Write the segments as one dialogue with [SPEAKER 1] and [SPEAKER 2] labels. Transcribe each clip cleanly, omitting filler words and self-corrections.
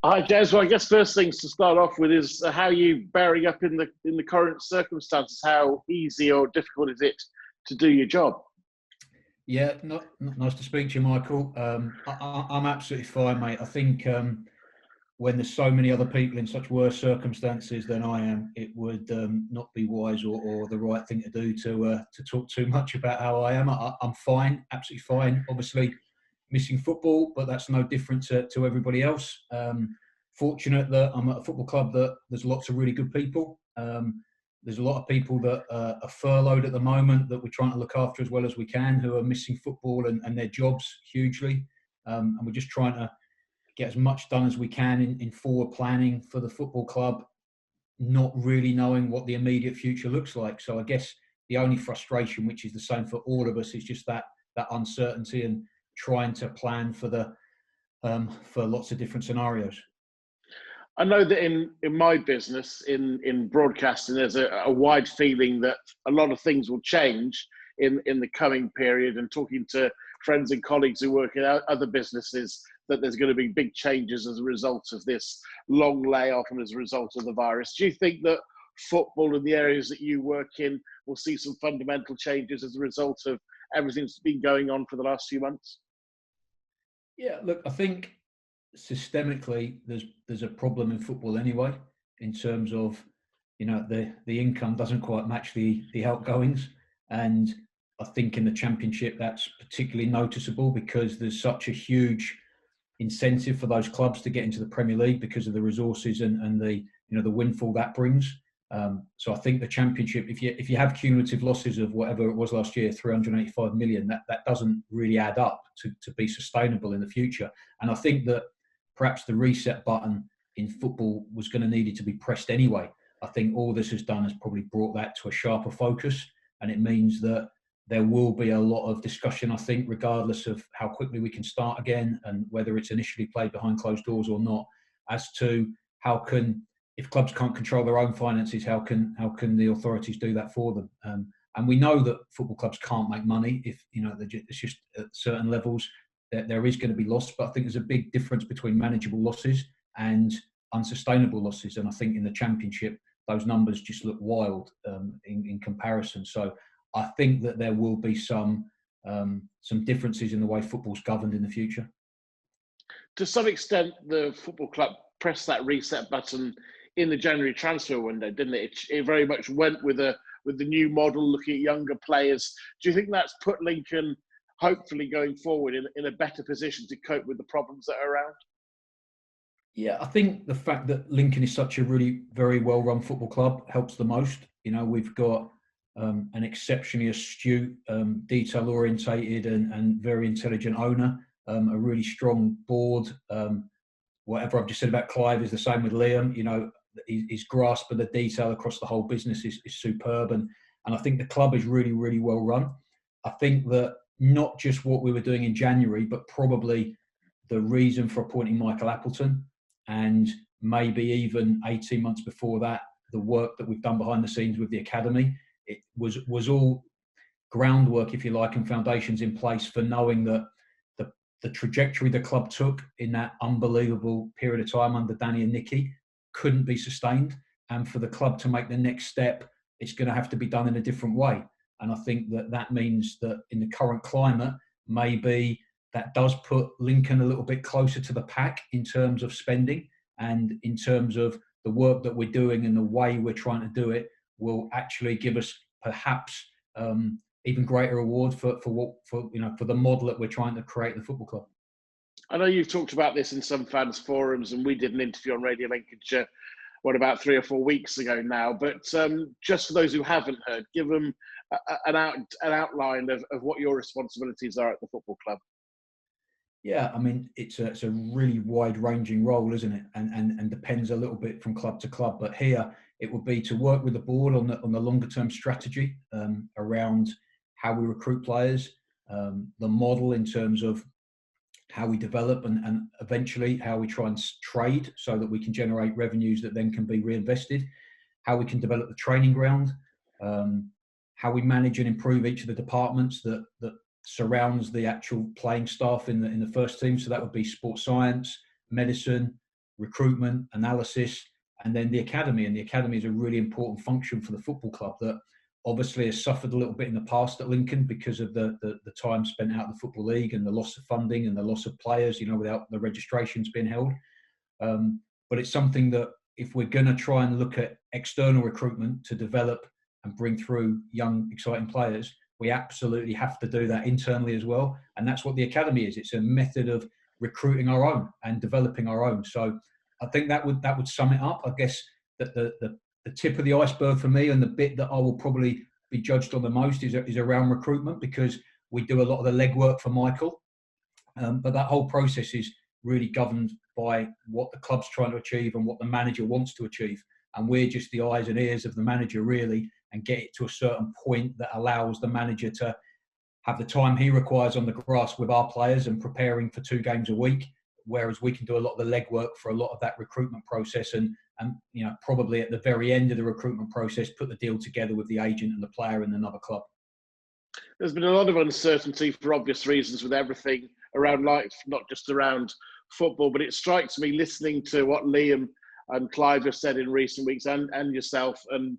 [SPEAKER 1] Hi, Jezs. Well, I guess first things to start off with is how you bearing up in the current circumstances. How easy or difficult is it to do your job?
[SPEAKER 2] Yeah, nice to speak to you, Michael. I'm absolutely fine, mate. I think when there's so many other people in such worse circumstances than I am, it would not be wise or the right thing to do to talk too much about how I am. I'm fine, absolutely fine. Obviously, missing football, but that's no different to everybody else. Fortunate that I'm at a football club that there's lots of really good people. There's a lot of people that are furloughed at the moment that we're trying to look after as well as we can, who are missing football and their jobs hugely. And we're just trying to get as much done as we can in forward planning for the football club, not really knowing what the immediate future looks like. So I guess the only frustration, which is the same for all of us, is just that uncertainty and trying to plan for lots of different scenarios.
[SPEAKER 1] I know that in my business, in broadcasting, there's a wide feeling that a lot of things will change in the coming period. And talking to friends and colleagues who work in other businesses, that there's going to be big changes as a result of this long layoff and as a result of the virus. Do you think that football and the areas that you work in will see some fundamental changes as a result of everything that's been going on for the last few months?
[SPEAKER 2] Yeah, look, I think systemically there's a problem in football anyway, in terms of the income doesn't quite match the outgoings, and I think in the Championship that's particularly noticeable because there's such a huge incentive for those clubs to get into the Premier League because of the resources and the windfall that brings. So I think the Championship, if you have cumulative losses of whatever it was last year, 385 million, that doesn't really add up to be sustainable in the future. And I think that perhaps the reset button in football was going to need to be pressed anyway. I think all this has done has probably brought that to a sharper focus, and it means that there will be a lot of discussion, I think, regardless of how quickly we can start again and whether it's initially played behind closed doors or not, as to if clubs can't control their own finances, how can the authorities do that for them? And we know that football clubs can't make money if it's just at certain levels that there is going to be loss. But I think there's a big difference between manageable losses and unsustainable losses. And I think in the Championship, those numbers just look wild in comparison. So I think that there will be some differences in the way football's governed in the future.
[SPEAKER 1] To some extent, the football club pressed that reset button in the January transfer window, didn't it? It very much went with the new model, looking at younger players. Do you think that's put Lincoln, hopefully going forward, in a better position to cope with the problems that are around?
[SPEAKER 2] Yeah, I think the fact that Lincoln is such a really very well-run football club helps the most. We've got an exceptionally astute, detail-orientated and very intelligent owner, a really strong board. Whatever I've just said about Clive is the same with Liam. His grasp of the detail across the whole business is superb. And I think the club is really, really well run. I think that not just what we were doing in January, but probably the reason for appointing Michael Appleton, and maybe even 18 months before that, the work that we've done behind the scenes with the academy, it was all groundwork, if you like, and foundations in place for knowing that the trajectory the club took in that unbelievable period of time under Danny and Nicky couldn't be sustained. And for the club to make the next step, it's going to have to be done in a different way. And I think that means that in the current climate, maybe that does put Lincoln a little bit closer to the pack in terms of spending, and in terms of the work that we're doing and the way we're trying to do it will actually give us perhaps even greater reward for the model that we're trying to create in the football club.
[SPEAKER 1] I know you've talked about this in some fans forums, and we did an interview on Radio Lincolnshire, about 3 or 4 weeks ago now. But just for those who haven't heard, give them an outline of what your responsibilities are at the football club.
[SPEAKER 2] Yeah, I mean, it's a really wide-ranging role, isn't it? And depends a little bit from club to club. But here, it would be to work with the board on the longer-term strategy around how we recruit players, the model in terms of how we develop and eventually how we try and trade so that we can generate revenues that then can be reinvested, how we can develop the training ground, how we manage and improve each of the departments that surrounds the actual playing staff in the first team. So that would be sports science, medicine, recruitment, analysis, and then the academy. And the academy is a really important function for the football club that obviously has suffered a little bit in the past at Lincoln because of the time spent out of the Football League and the loss of funding and the loss of players, without the registrations being held. But it's something that if we're going to try and look at external recruitment to develop and bring through young, exciting players, we absolutely have to do that internally as well. And that's what the academy is. It's a method of recruiting our own and developing our own. So I think that would sum it up. I guess that the tip of the iceberg for me, and the bit that I will probably be judged on the most, is around recruitment, because we do a lot of the legwork for Michael. But that whole process is really governed by what the club's trying to achieve and what the manager wants to achieve. And we're just the eyes and ears of the manager, really, and get it to a certain point that allows the manager to have the time he requires on the grass with our players and preparing for 2 games a week, whereas we can do a lot of the legwork for a lot of that recruitment process and probably at the very end of the recruitment process, put the deal together with the agent and the player in another club.
[SPEAKER 1] There's been a lot of uncertainty for obvious reasons with everything around life, not just around football, but it strikes me, listening to what Liam and Clive have said in recent weeks, and yourself, and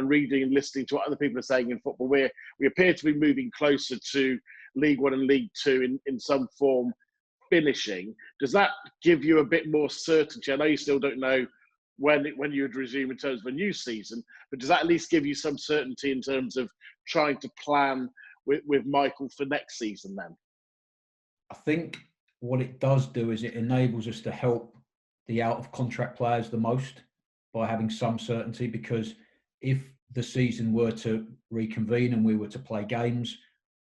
[SPEAKER 1] reading and listening to what other people are saying in football, we appear to be moving closer to League One and League Two in some form finishing. Does that give you a bit more certainty? I know you still don't know when you would resume in terms of a new season, but does that at least give you some certainty in terms of trying to plan with Michael for next season then?
[SPEAKER 2] I think what it does do is it enables us to help the out-of-contract players the most by having some certainty, because if the season were to reconvene and we were to play games,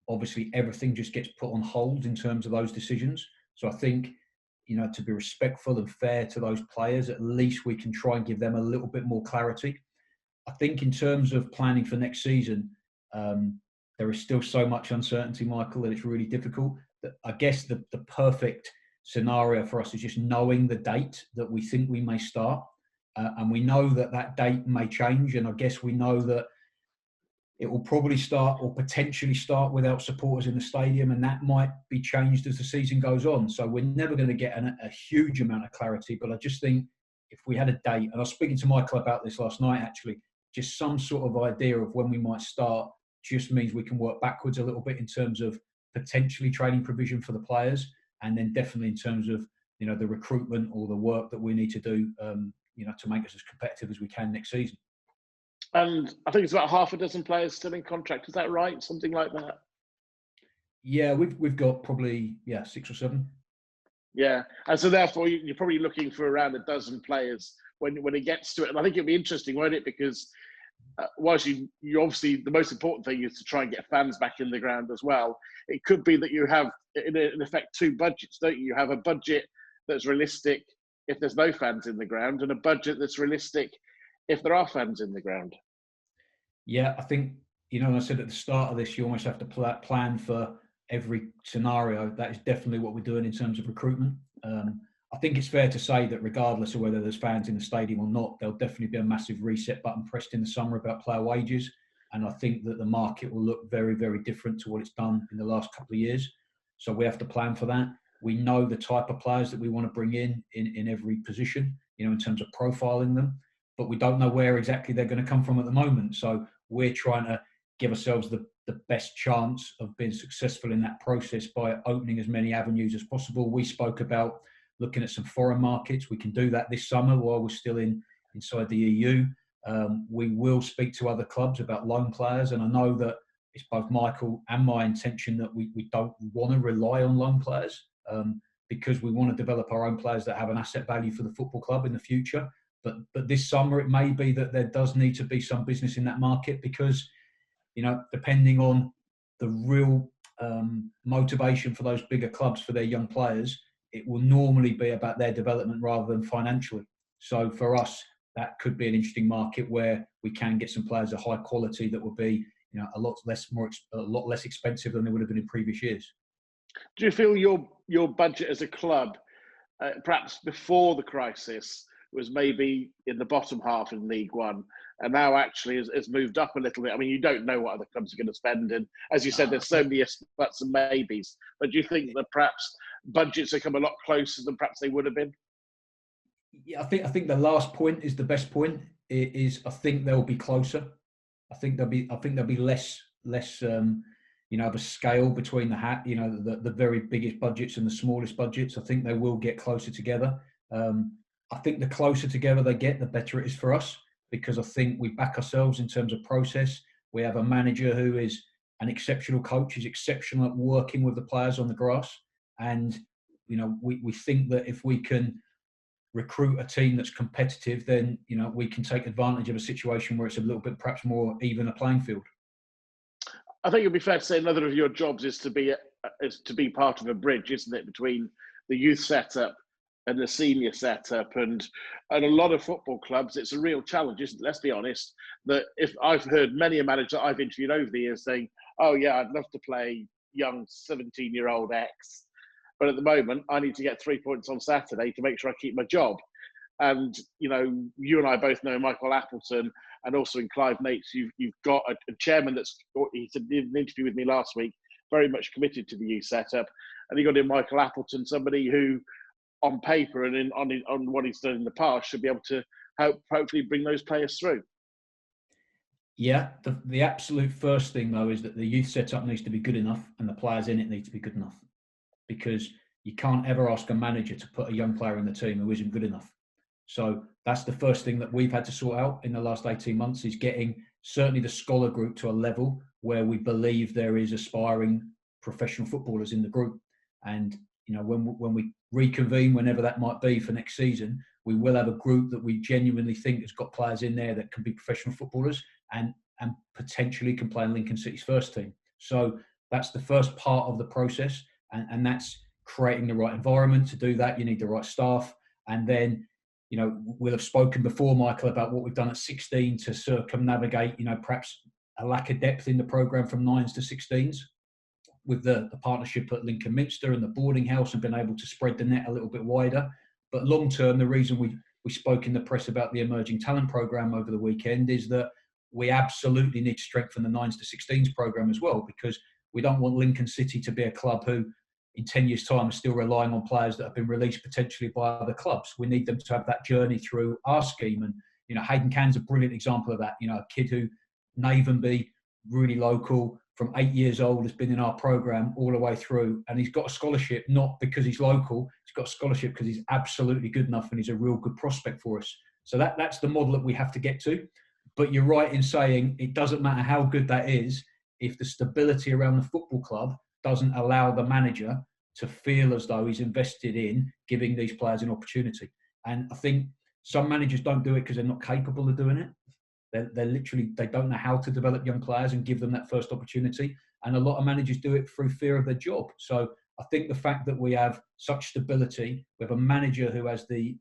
[SPEAKER 2] obviously everything just gets put on hold in terms of those decisions. So I think, to be respectful and fair to those players, at least we can try and give them a little bit more clarity. I think in terms of planning for next season, there is still so much uncertainty, Michael, that it's really difficult. I guess the perfect scenario for us is just knowing the date that we think we may start. And we know that date may change. And I guess we know that it will probably start or potentially start without supporters in the stadium, and that might be changed as the season goes on. So we're never going to get a huge amount of clarity. But I just think if we had a date, and I was speaking to Michael about this last night, actually, just some sort of idea of when we might start just means we can work backwards a little bit in terms of potentially training provision for the players, and then definitely in terms of the recruitment or the work that we need to do to make us as competitive as we can next season.
[SPEAKER 1] And I think it's about half a dozen players still in contract. Is that right? Something like that?
[SPEAKER 2] Yeah, we've got probably 6 or 7.
[SPEAKER 1] Yeah, and so therefore you're probably looking for around a dozen players when it gets to it. And I think it'll be interesting, won't it? Because whilst you obviously, the most important thing is to try and get fans back in the ground as well. It could be that you have in effect 2 budgets, don't you? You have a budget that's realistic if there's no fans in the ground, and a budget that's realistic if there are fans in the ground.
[SPEAKER 2] Yeah, I think, I said at the start of this, you almost have to plan for every scenario. That is definitely what we're doing in terms of recruitment. I think it's fair to say that regardless of whether there's fans in the stadium or not, there'll definitely be a massive reset button pressed in the summer about player wages. And I think that the market will look very, very different to what it's done in the last couple of years. So we have to plan for that. We know the type of players that we want to bring in every position, in terms of profiling them. But we don't know where exactly they're going to come from at the moment. So we're trying to give ourselves the best chance of being successful in that process by opening as many avenues as possible. We spoke about looking at some foreign markets. We can do that this summer while we're still inside the EU. We will speak to other clubs about loan players. And I know that it's both Michael and my intention that we don't want to rely on loan players because we want to develop our own players that have an asset value for the football club in the future. But this summer, it may be that there does need to be some business in that market because, depending on the real motivation for those bigger clubs for their young players, it will normally be about their development rather than financially. So for us, that could be an interesting market where we can get some players of high quality that will be, a lot less expensive than they would have been in previous years.
[SPEAKER 1] Do you feel your budget as a club, perhaps before the crisis, was maybe in the bottom half in League One, and now actually has moved up a little bit? I mean, you don't know what other clubs are going to spend, and as you said, there's so many buts and maybes. But do you think that perhaps budgets have come a lot closer than perhaps they would have been?
[SPEAKER 2] Yeah, I think the last point is the best point. It is I think they'll be closer. I think there'll be less of a scale between the very biggest budgets and the smallest budgets. I think they will get closer together. I think the closer together they get, the better it is for us, because I think we back ourselves in terms of process. We have a manager who is an exceptional coach, who's exceptional at working with the players on the grass, and we think that if we can recruit a team that's competitive, then we can take advantage of a situation where it's a little bit perhaps more even a playing field.
[SPEAKER 1] I think it'd be fair to say another of your jobs is to be part of a bridge, isn't it, between the youth setup and the senior setup, and a lot of football clubs, it's a real challenge, isn't it? Let's be honest. That if I've heard many a manager I've interviewed over the years saying, "Oh yeah, I'd love to play young 17-year-old X, but at the moment I need to get 3 points on Saturday to make sure I keep my job." And you and I both know Michael Appleton, and also in Clive Nates, you've got a chairman that's, he did an interview with me last week, very much committed to the youth setup, and you got in Michael Appleton, somebody who, on paper and on what he's done in the past, should be able to hopefully bring those players through.
[SPEAKER 2] Yeah, the absolute first thing though is that the youth setup needs to be good enough, and the players in it need to be good enough, because you can't ever ask a manager to put a young player in the team who isn't good enough. So that's the first thing that we've had to sort out in the last 18 months, is getting certainly the scholar group to a level where we believe there is aspiring professional footballers in the group. And when we reconvene, whenever that might be for next season, we will have a group that we genuinely think has got players in there that can be professional footballers and potentially can play in Lincoln City's first team. So that's the first part of the process, and that's creating the right environment. To do that, you need the right staff, and then we'll have spoken before, Michael, about what we've done at 16 to circumnavigate, perhaps a lack of depth in the programme from 9s to 16s, with the partnership at Lincolnshire and the boarding house, and been able to spread the net a little bit wider. But long term, the reason we spoke in the press about the emerging talent programme over the weekend is that we absolutely need to strengthen the 9s to 16s programme as well, because we don't want Lincoln City to be a club who in 10 years' time are still relying on players that have been released potentially by other clubs. We need them to have that journey through our scheme. And, Hayden Cann's a brilliant example of that. A kid who, Navenby, really local, from 8 years old, has been in our programme all the way through. And he's got a scholarship, not because he's local, he's got a scholarship because he's absolutely good enough and he's a real good prospect for us. So that's the model that we have to get to. But you're right in saying it doesn't matter how good that is if the stability around the football club doesn't allow the manager to feel as though he's invested in giving these players an opportunity. And I think some managers don't do it because they're not capable of doing it. They're literally, they don't know how to develop young players and give them that first opportunity. And a lot of managers do it through fear of their job. So I think the fact that we have such stability, we have a manager who has the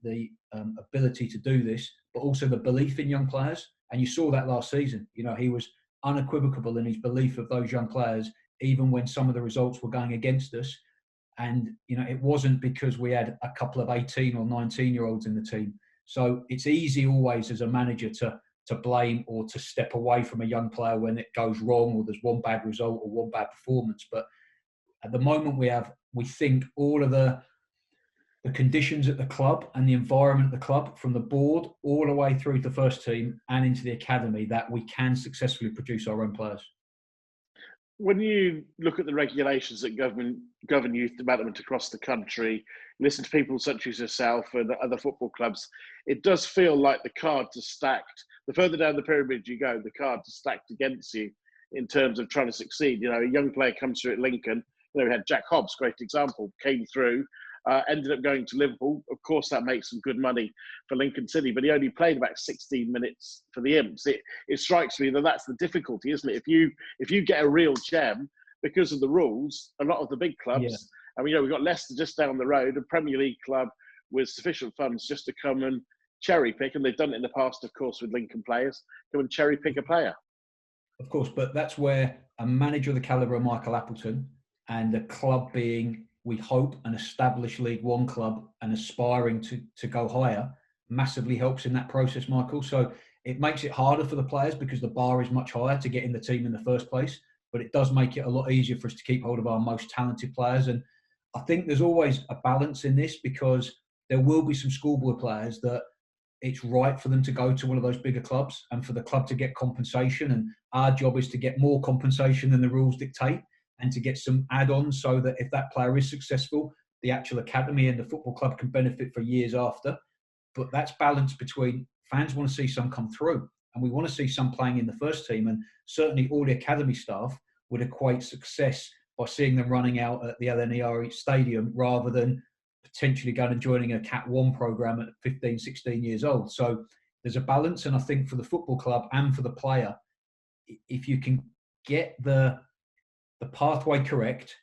[SPEAKER 2] ability to do this, but also the belief in young players. And you saw that last season. He was unequivocal in his belief of those young players, even when some of the results were going against us. And, it wasn't because we had a couple of 18 or 19-year-olds in the team. So it's easy always as a manager to blame or to step away from a young player when it goes wrong or there's one bad result or one bad performance. But at the moment we think all of the conditions at the club and the environment at the club, from the board all the way through to the first team and into the academy, that we can successfully produce our own players.
[SPEAKER 1] When you look at the regulations that govern youth development across the country, listen to people such as yourself and other football clubs, it does feel like the cards are stacked. The further down the pyramid you go, the cards are stacked against you in terms of trying to succeed. A young player comes through at Lincoln. We had Jack Hobbs, great example, came through, ended up going to Liverpool. Of course, that makes some good money for Lincoln City, but he only played about 16 minutes for the Imps. It strikes me that that's the difficulty, isn't it? If you get a real gem, because of the rules, a lot of the big clubs,
[SPEAKER 2] Yeah.
[SPEAKER 1] and we've got Leicester just down the road, a Premier League club with sufficient funds just to come and cherry pick, and they've done it in the past, of course, with Lincoln players, come and cherry pick a player.
[SPEAKER 2] Of course, but that's where a manager of the calibre of Michael Appleton, and the club being, we hope, an established League One club and aspiring to go higher, massively helps in that process, Michael. So it makes it harder for the players because the bar is much higher to get in the team in the first place, but it does make it a lot easier for us to keep hold of our most talented players. And I think there's always a balance in this, because there will be some schoolboy players that it's right for them to go to one of those bigger clubs and for the club to get compensation. And our job is to get more compensation than the rules dictate and to get some add-ons so that if that player is successful, the actual academy and the football club can benefit for years after. But that's balanced between fans want to see some come through and we want to see some playing in the first team. And certainly all the academy staff would equate success by seeing them running out at the LNER Stadium rather than potentially going and joining a Cat 1 programme at 15, 16 years old. So there's a balance. And I think for the football club and for the player, if you can get the pathway correct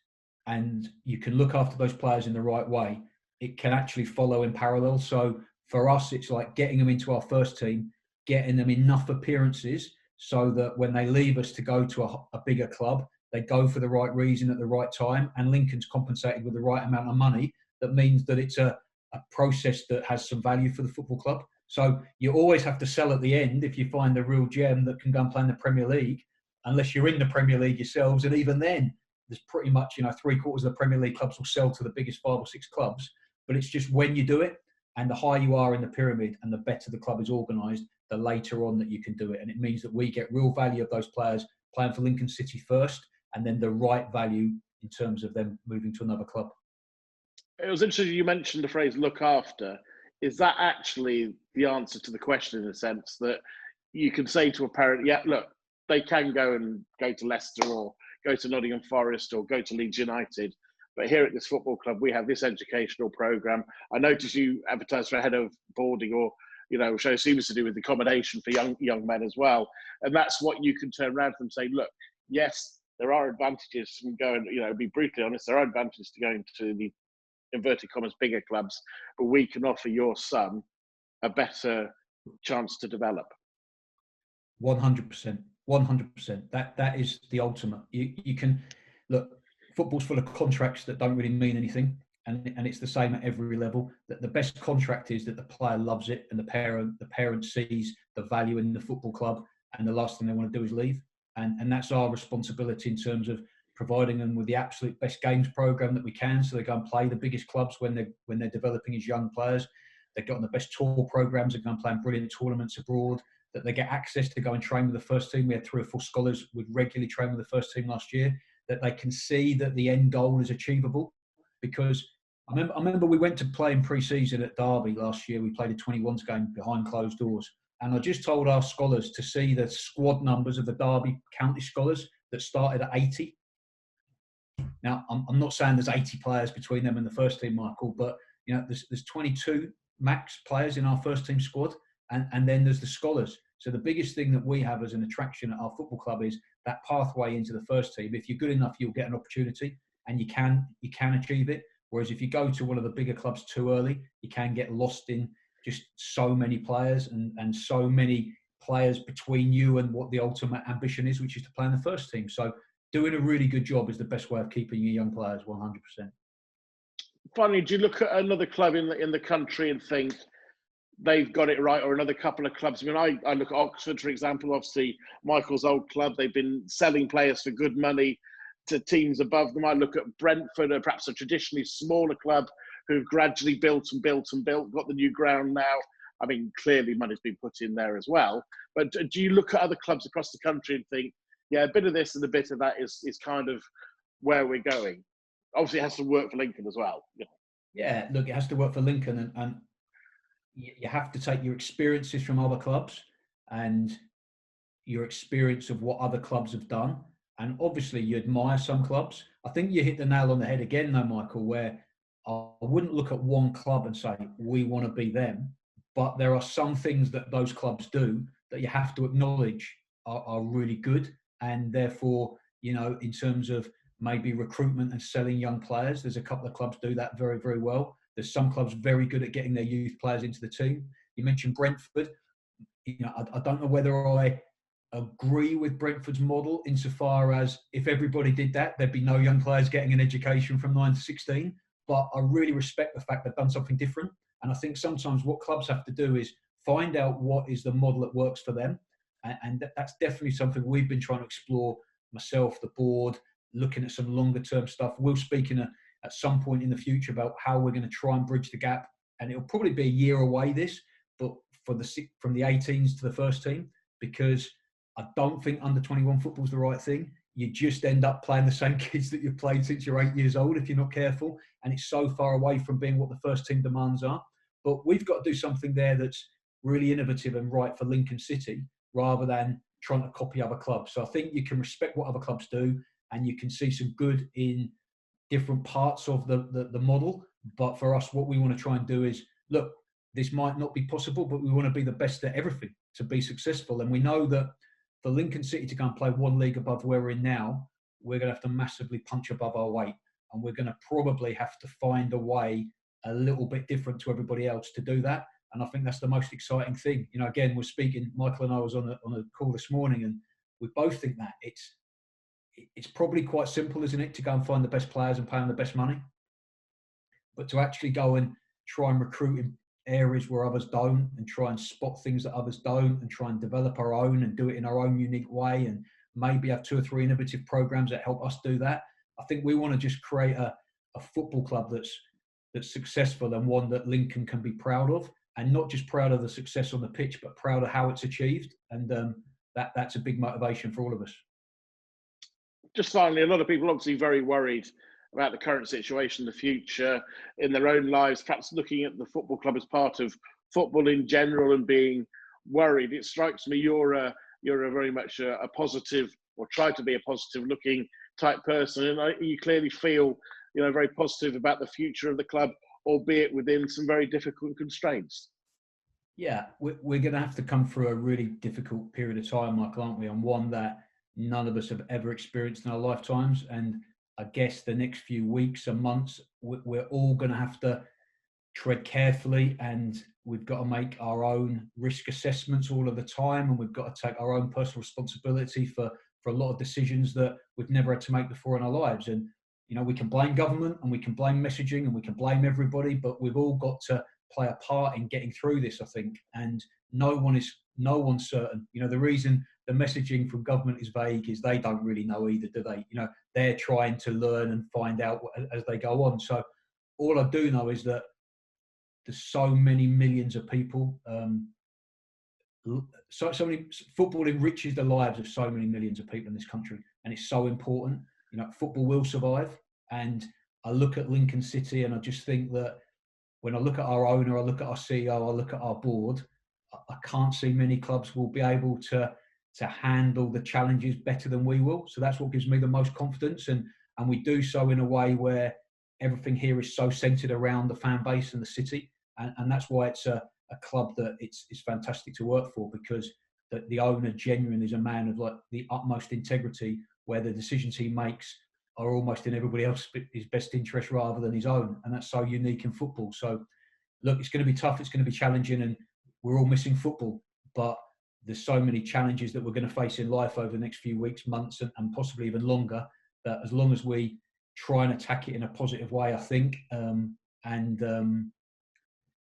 [SPEAKER 2] and you can look after those players in the right way, it can actually follow in parallel. So for us, it's like getting them into our first team, getting them enough appearances so that when they leave us to go to a bigger club, they go for the right reason at the right time, and Lincoln's compensated with the right amount of money. That means that it's a process that has some value for the football club. So you always have to sell at the end if you find the real gem that can go and play in the Premier League, unless you're in the Premier League yourselves. And even then, there's pretty much, 3/4 of the Premier League clubs will sell to the biggest 5 or 6 clubs. But it's just when you do it, and the higher you are in the pyramid and the better the club is organised, the later on that you can do it. And it means that we get real value of those players playing for Lincoln City first, and then the right value in terms of them moving to another club.
[SPEAKER 1] It was interesting you mentioned the phrase "look after." Is that actually the answer to the question, in a sense that you can say to a parent, "Yeah, look, they can go to Leicester or go to Nottingham Forest or go to Leeds United, but here at this football club, we have this educational programme. I notice you advertise for a head of boarding or, show seems to do with accommodation for young men as well." And that's what you can turn around to them and say, look, yes, there are advantages from going, be brutally honest, there are advantages to going to the inverted commas bigger clubs, but we can offer your son a better chance to develop.
[SPEAKER 2] 100%. 100%. That is the ultimate. You can look. Football's full of contracts that don't really mean anything, and it's the same at every level. That the best contract is that the player loves it, and the parent sees the value in the football club, and the last thing they want to do is leave. And that's our responsibility in terms of providing them with the absolute best games program that we can, so they go and play the biggest clubs when they're developing as young players. They've got on the best tour programs and go and play in brilliant tournaments abroad. That they get access to go and train with the first team. We had 3 or 4 scholars would regularly train with the first team last year. That they can see that the end goal is achievable. Because I remember we went to play in pre-season at Derby last year. We played a 21s game behind closed doors. And I just told our scholars to see the squad numbers of the Derby County scholars that started at 80. Now, I'm not saying there's 80 players between them and the first team, Michael, but there's 22 max players in our first team squad, and then there's the scholars. So the biggest thing that we have as an attraction at our football club is that pathway into the first team. If you're good enough, you'll get an opportunity, and you can achieve it. Whereas if you go to one of the bigger clubs too early, you can get lost in just so many players and so many players between you and what the ultimate ambition is, which is to play in the first team. So doing a really good job is the best way of keeping your young players 100%.
[SPEAKER 1] Finally, do you look at another club in the country and think they've got it right, or another couple of clubs? I mean, I look at Oxford, for example, obviously Michael's old club. They've been selling players for good money to teams above them. I look at Brentford, perhaps a traditionally smaller club who've gradually built, got the new ground now. I mean, clearly money's been put in there as well. But do you look at other clubs across the country and think, yeah, a bit of this and a bit of that is kind of where we're going? Obviously, it has to work for Lincoln as well.
[SPEAKER 2] Yeah, look, it has to work for Lincoln, and you have to take your experiences from other clubs and your experience of what other clubs have done. And obviously, you admire some clubs. I think you hit the nail on the head again, though, Michael, where I wouldn't look at one club and say, we want to be them. But there are some things that those clubs do that you have to acknowledge are really good. And therefore, in terms of maybe recruitment and selling young players, there's a couple of clubs do that very, very well. There's some clubs very good at getting their youth players into the team. You mentioned Brentford. I don't know whether I agree with Brentford's model insofar as if everybody did that, there'd be no young players getting an education from 9 to 16. But I really respect the fact they've done something different. And I think sometimes what clubs have to do is find out what is the model that works for them. And that's definitely something we've been trying to explore, myself, the board, looking at some longer term stuff. We'll speak at some point in the future about how we're going to try and bridge the gap and it'll probably be a year away this, but from the 18s to the first team, because I don't think under 21 football is the right thing. You just end up playing the same kids that you've played since you're 8 years old if you're not careful, and it's so far away from being what the first team demands are. But we've got to do something there that's really innovative and right for Lincoln City, rather than trying to copy other clubs. So I think you can respect what other clubs do, and you can see some good in different parts of the model. But for us, what we want to try and do is, look, this might not be possible, but we want to be the best at everything to be successful. And we know that for Lincoln City to go and play one league above where we're in now, we're going to have to massively punch above our weight. And we're going to probably have to find a way a little bit different to everybody else to do that. And I think that's the most exciting thing. You know, again, we're speaking, Michael and I was on a call this morning, and we both think that it's probably quite simple, isn't it, to go and find the best players and pay them the best money. But to actually go and try and recruit in areas where others don't, and try and spot things that others don't, and try and develop our own and do it in our own unique way, and maybe have 2 or 3 innovative programs that help us do that. I think we want to just create a football club that's successful, and one that Lincoln can be proud of, and not just proud of the success on the pitch, but proud of how it's achieved. And that's a big motivation for all of us.
[SPEAKER 1] Just finally, a lot of people obviously very worried about the current situation, the future in their own lives, perhaps looking at the football club as part of football in general and being worried. It strikes me you're a very much a positive, or try to be a positive looking type person, and you clearly feel, you know, very positive about the future of the club, albeit within some very difficult constraints.
[SPEAKER 2] Yeah, we're going to have to come through a really difficult period of time, Michael, aren't we? And one that none of us have ever experienced in our lifetimes. And I guess the next few weeks and months, we're all going to have to tread carefully, and we've got to make our own risk assessments all of the time, and we've got to take our own personal responsibility for a lot of decisions that we've never had to make before in our lives. And, you know, we can blame government, and we can blame messaging, and we can blame everybody, but we've all got to play a part in getting through this, I think. And no one's certain. You know, the reason the messaging from government is vague is they don't really know either, do they? You know, they're trying to learn and find out as they go on. So all I do know is that there's so many millions of people. So many, football enriches the lives of so many millions of people in this country, and it's so important. You know, football will survive. And I look at Lincoln City, and I just think that when I look at our owner, I look at our CEO, I look at our board, I can't see many clubs will be able to handle the challenges better than we will. So that's what gives me the most confidence. And we do so in a way where everything here is so centred around the fan base and the city. And that's why it's a club that it's fantastic to work for, because the owner genuinely is a man of like the utmost integrity, where the decisions he makes are almost in everybody else's best interest rather than his own. And that's so unique in football. So look, it's going to be tough, it's going to be challenging, and we're all missing football, but there's so many challenges that we're going to face in life over the next few weeks, months, and possibly even longer, that as long as we try and attack it in a positive way, I think, and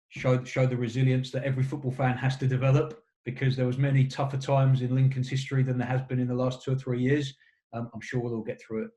[SPEAKER 2] show the resilience that every football fan has to develop, because there was many tougher times in Lincoln's history than there has been in the last 2 or 3 years. I'm sure we'll all get through it.